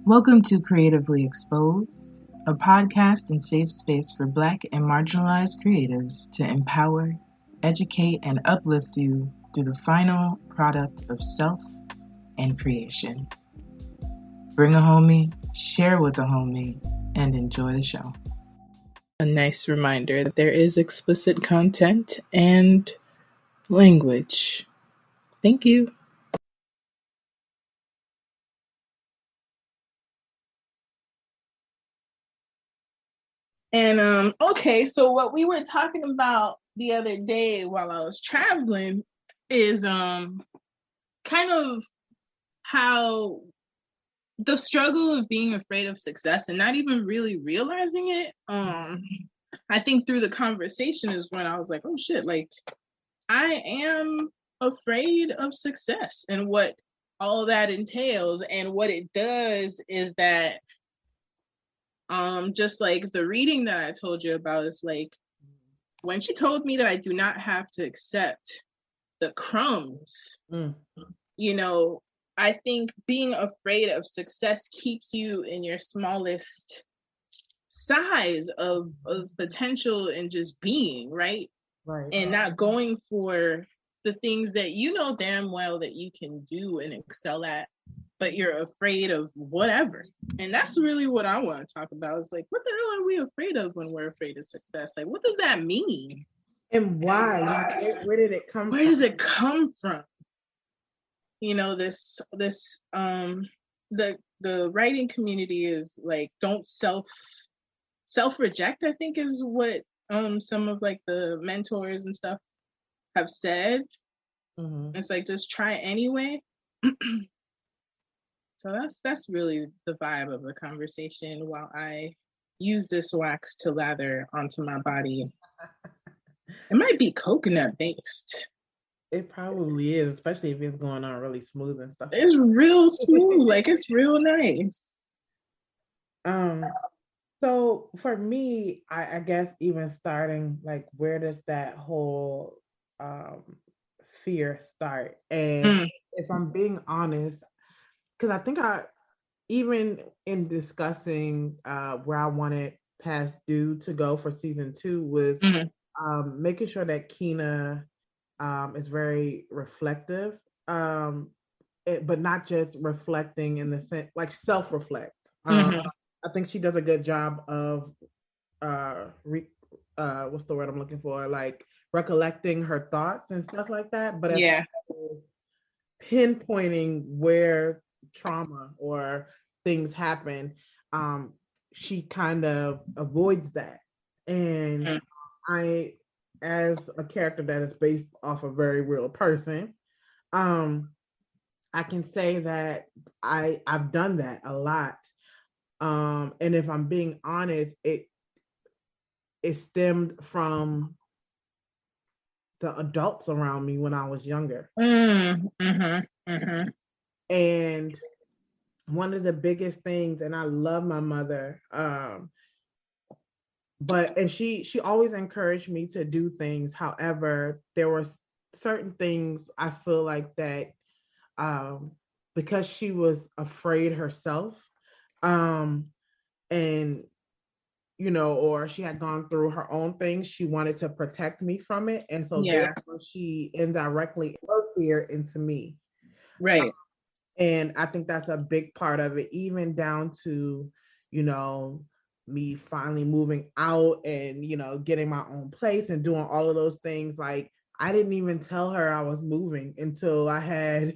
Welcome to Creatively Exposed, a podcast and safe space for Black and marginalized creatives to empower, educate, and uplift you through the final product of self and creation. Bring a homie, share with a homie, and enjoy the show. A nice reminder that there is explicit content and language. Thank you. And okay, so what we were talking about the other day while I was traveling is kind of how the struggle of being afraid of success and not even really realizing it. I think through the conversation is when I was like, oh shit, like I am afraid of success and what all that entails. And what it does is that just like the reading that I told you about is like when she told me that I do not have to accept the crumbs, you know, I think being afraid of success keeps you in your smallest size of potential and just being, right? And not going for the things that you know damn well that you can do and excel at, but you're afraid of whatever. And that's really what I want to talk about. Is like, what the hell are we afraid of when we're afraid of success? Like, what does that mean? And why? Like, where did it come from? Where does it come from? You know, the writing community is like, don't self reject, I think is what some of like the mentors and stuff have said. It's like, just try anyway. So that's really the vibe of the conversation while I use this wax to lather onto my body. It might be coconut based. It probably is, especially if it's going on really smooth and stuff. It's real smooth, like it's real nice. So for me, I guess even starting, like, where does that whole fear start? And if I'm being honest, because I think even in discussing where I wanted Past Due to go for season 2 was making sure that Kina is very reflective, but not just reflecting in the sense like self-reflect. I think she does a good job of what's the word I'm looking for? Like recollecting her thoughts and stuff like that. But as pinpointing where trauma or things happen, she kind of avoids that. And I, as a character that is based off a very real person, I can say that I've done that a lot. And if I'm being honest, it stemmed from the adults around me when I was younger. And one of the biggest things, and I love my mother, and she always encouraged me to do things. However, there were certain things I feel like that because she was afraid herself, and you know, or she had gone through her own things, she wanted to protect me from it, and so therefore she indirectly fear into me, right? And I think that's a big part of it, even down to, you know, me finally moving out and, you know, getting my own place and doing all of those things. Like, I didn't even tell her I was moving until I had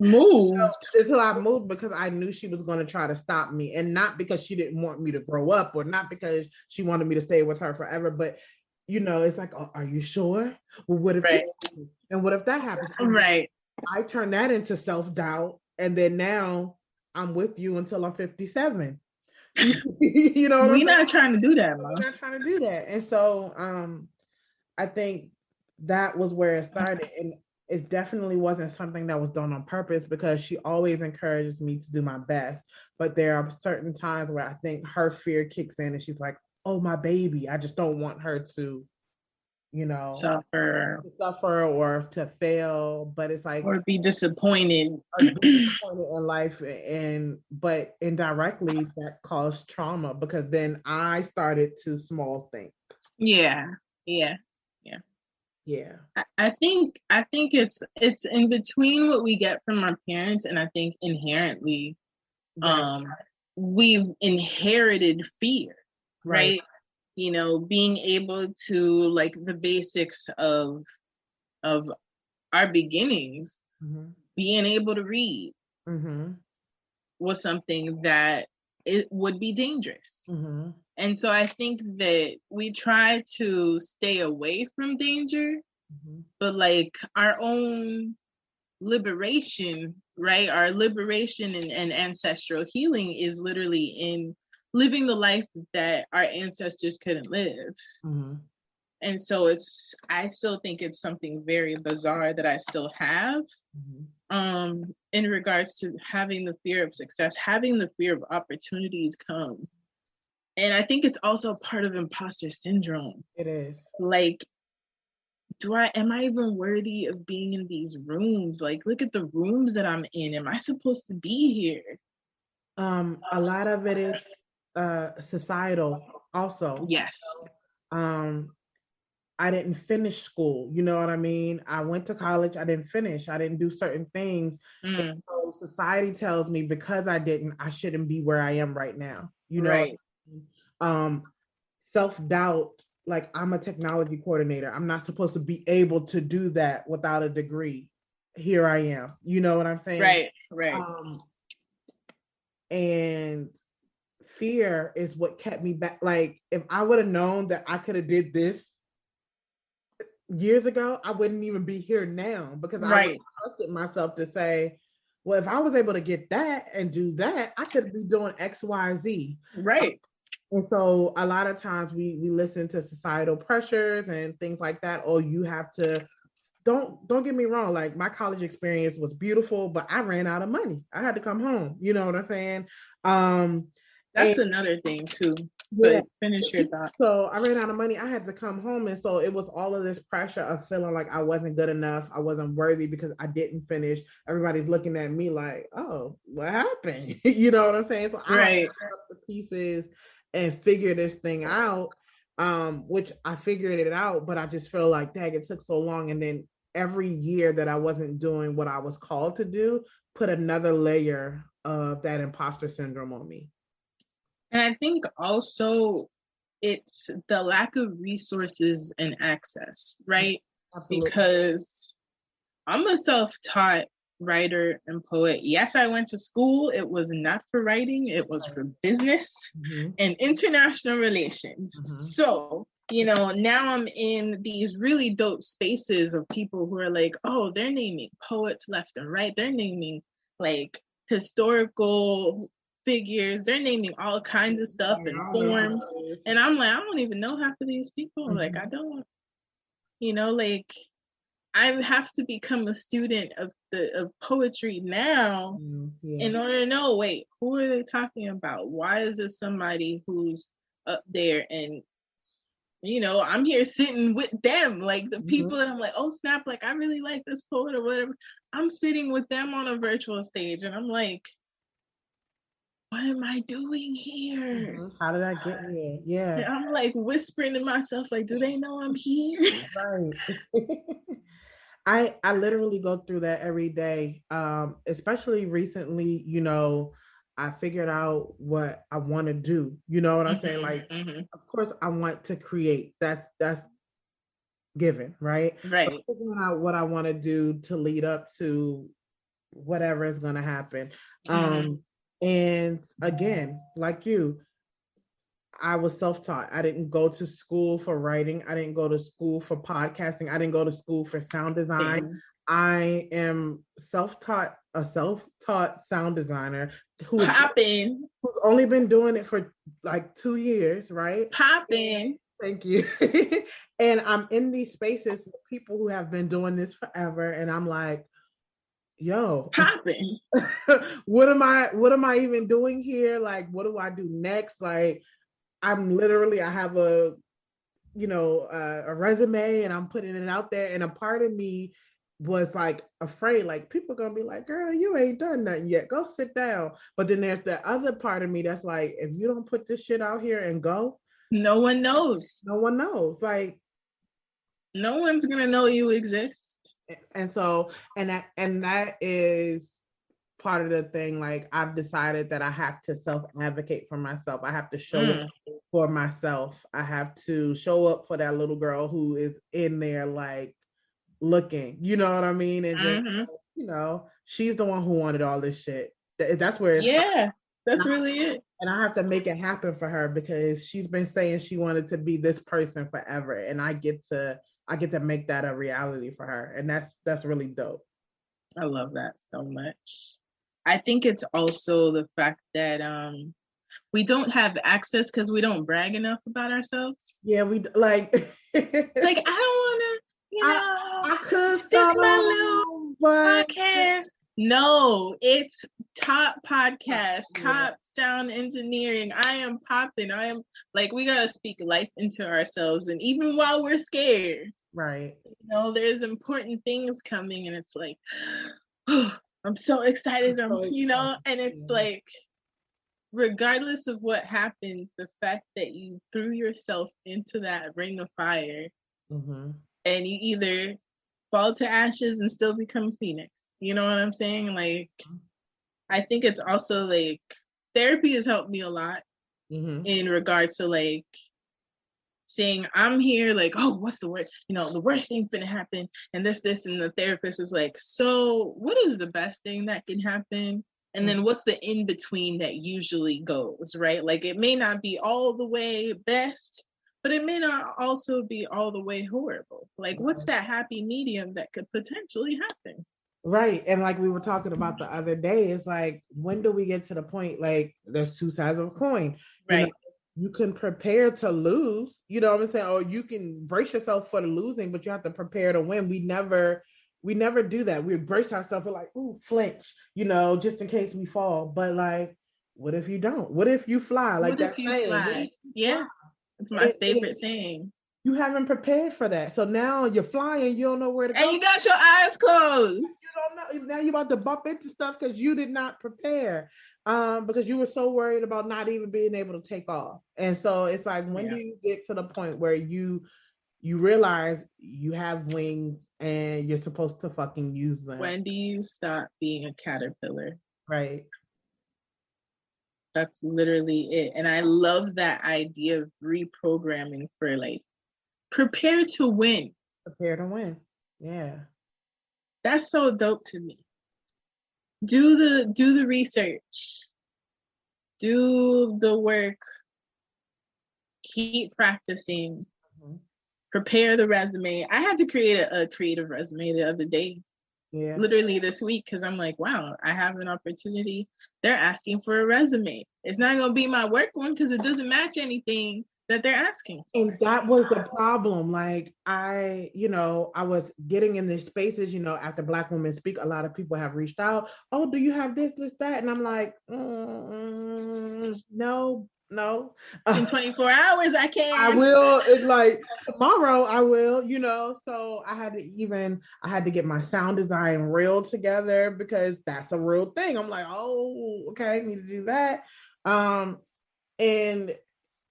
until I moved, because I knew she was going to try to stop me, and not because she didn't want me to grow up or not because she wanted me to stay with her forever, but you know, it's like, oh, are you sure? Well, what if and what if that happens? Right. I turned that into self-doubt, and then now I'm with you until I'm 57. You know, we're not trying to do that, Mom. We're not trying to do that. And so I think that was where it started. And it definitely wasn't something that was done on purpose, because she always encourages me to do my best. But there are certain times where I think her fear kicks in and she's like, oh, my baby, I just don't want her to you know, suffer or to fail, but it's like, or be disappointed in life, but indirectly that caused trauma, because then I started to small think. Yeah. I think it's in between what we get from our parents, and I think inherently we've inherited fear, right? You know, being able to, like, the basics of our beginnings, being able to read was something that it would be dangerous. And so I think that we try to stay away from danger, but like our own liberation, right? Our liberation and ancestral healing is literally in living the life that our ancestors couldn't live. And so I still think it's something very bizarre that I still have, in regards to having the fear of success, having the fear of opportunities come. And I think it's also part of imposter syndrome. It is. Like, am I even worthy of being in these rooms? Like, look at the rooms that I'm in. Am I supposed to be here? A lot of it is societal also. Yes. I didn't finish school. You know what I mean? I went to college. I didn't finish. I didn't do certain things. And so society tells me because I didn't, I shouldn't be where I am right now. You know, self-doubt, like I'm a technology coordinator. I'm not supposed to be able to do that without a degree. Here I am. You know what I'm saying? Right. And fear is what kept me back. Like, if I would have known that I could have did this years ago, I wouldn't even be here now, because I trusted myself to say, well, if I was able to get that and do that, I could be doing X, Y, Z. Right. And so a lot of times we listen to societal pressures and things like that. Oh, you have to, don't get me wrong. Like, my college experience was beautiful, but I ran out of money. I had to come home. You know what I'm saying? That's another thing too. But finish your thought. So I ran out of money. I had to come home. And so it was all of this pressure of feeling like I wasn't good enough. I wasn't worthy because I didn't finish. Everybody's looking at me like, oh, what happened? You know what I'm saying? So I picked up the pieces and figure this thing out, which I figured it out, but I just feel like, dang, it took so long. And then every year that I wasn't doing what I was called to do, put another layer of that imposter syndrome on me. And I think also it's the lack of resources and access, right? Absolutely. Because I'm a self-taught writer and poet. Yes, I went to school. It was not for writing. It was for business and international relations. So, you know, now I'm in these really dope spaces of people who are like, oh, they're naming poets left and right. They're naming like historical figures. They're naming all kinds of stuff and forms. And I'm like, I don't even know half of these people. Like, I don't, you know, like, I have to become a student of poetry now in order to know, wait, who are they talking about? Why is this somebody who's up there? And, you know, I'm here sitting with them, like the people that I'm like, oh snap, like I really like this poet or whatever. I'm sitting with them on a virtual stage and I'm like, what am I doing here? How did I get here? Yeah. And I'm like whispering to myself, like, do they know I'm here? Right. I literally go through that every day. Especially recently, you know, I figured out what I want to do. You know what I'm saying? Like, of course I want to create. That's given, right? Right. But figuring out what I want to do to lead up to whatever is going to happen. And again, like you, I was self-taught. I didn't go to school for writing. I didn't go to school for podcasting. I didn't go to school for sound design. I am a self-taught sound designer who's only been doing it for like 2 years, right? Thank you. And I'm in these spaces with people who have been doing this forever. And I'm like, yo, what am I even doing here? Like, what do I do next? Like, I have a a resume and I'm putting it out there, and a part of me was like afraid, like people gonna be like, girl, you ain't done nothing yet, go sit down. But then there's the other part of me that's like, if you don't put this shit out here and go, no one knows. No one knows. Like, no one's gonna know you exist. And so, and that is part of the thing. Like, I've decided that I have to self-advocate for myself. I have to show up for myself. I have to show up for that little girl who is in there, like, looking, you know what I mean? And just, she's the one who wanted all this shit. That's where it's that's really it. And I have to make it happen for her, because she's been saying she wanted to be this person forever, and I get to make that a reality for her, and that's really dope. I love that so much. I think it's also the fact that we don't have access because we don't brag enough about ourselves. Yeah, we like. It's like, I don't want to, I could start my little podcast. No, it's top podcast, top sound engineering. I am popping. I am like, we gotta speak life into ourselves, and even while we're scared, right? There's important things coming, and it's like, oh, I'm so excited. And it's like, regardless of what happens, the fact that you threw yourself into that ring of fire, and you either fall to ashes and still become Phoenix. You know what I'm saying? Like, I think it's also like, therapy has helped me a lot in regards to like saying, I'm here, like, oh, what's the worst? The worst thing's gonna happen, and this, and the therapist is like, so what is the best thing that can happen? And then what's the in between that usually goes, right? Like, it may not be all the way best, but it may not also be all the way horrible. Like, what's that happy medium that could potentially happen? Right. And like we were talking about the other day, it's like, when do we get to the point, like, there's two sides of a coin, right? You can prepare to lose, you know what I'm saying? Or you can brace yourself for the losing, but you have to prepare to win. We never do that. We brace ourselves, we're like, ooh, flinch, just in case we fall. But like, what if you don't? What if you fly? Like, what if you fly? Yeah. It's my favorite saying. You haven't prepared for that. So now you're flying, you don't know where to go. And you got your eyes closed. You don't know. Now you're about to bump into stuff because you did not prepare. Because you were so worried about not even being able to take off. And so it's like, when do you get to the point where you realize you have wings and you're supposed to fucking use them? When do you stop being a caterpillar? Right. That's literally it. And I love that idea of reprogramming for like, prepare to win. Prepare to win. Yeah. That's so dope to me. Do the research. Do the work. Keep practicing. Prepare the resume. I had to create a creative resume the other day. Yeah. Literally this week, because I'm like, wow, I have an opportunity. They're asking for a resume. It's not going to be my work one because it doesn't match anything that they're asking for. And that was the problem. Like, I was getting in these spaces, after Black Women Speak, a lot of people have reached out. Oh, do you have this, that? And I'm like, no. In 24 hours, I can't. I will. It's like, tomorrow I will, so I had to get my sound design reel together, because that's a real thing. I'm like, oh, okay, I need to do that. And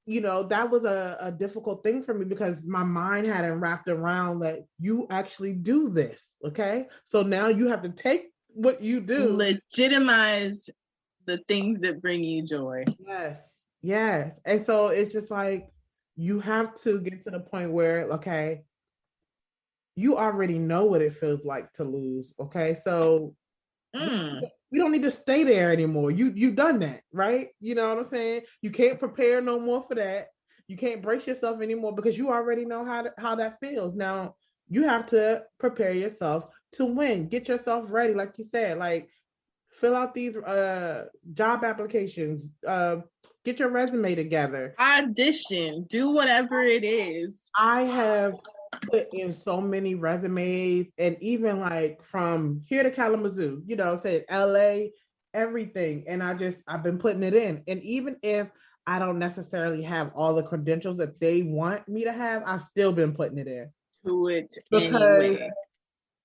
that was a difficult thing for me, because my mind hadn't wrapped around that you actually do this. Okay. So now you have to take what you do. Legitimize the things that bring you joy. Yes. And so it's just like, you have to get to the point where, okay, you already know what it feels like to lose. Okay. So we don't need to stay there anymore. You've done that, right? You know what I'm saying? You can't prepare no more for that. You can't brace yourself anymore, because you already know how that feels. Now you have to prepare yourself to win. Get yourself ready, like you said. Like, fill out these job applications. Get your resume together. Audition. Do whatever it is. I have put in so many resumes, and even like from here to Kalamazoo, said LA, everything. And I've been putting it in. And even if I don't necessarily have all the credentials that they want me to have, I've still been putting it in. Do it because anyway.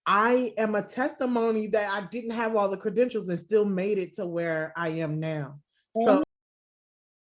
I am a testimony that I didn't have all the credentials and still made it to where I am now. So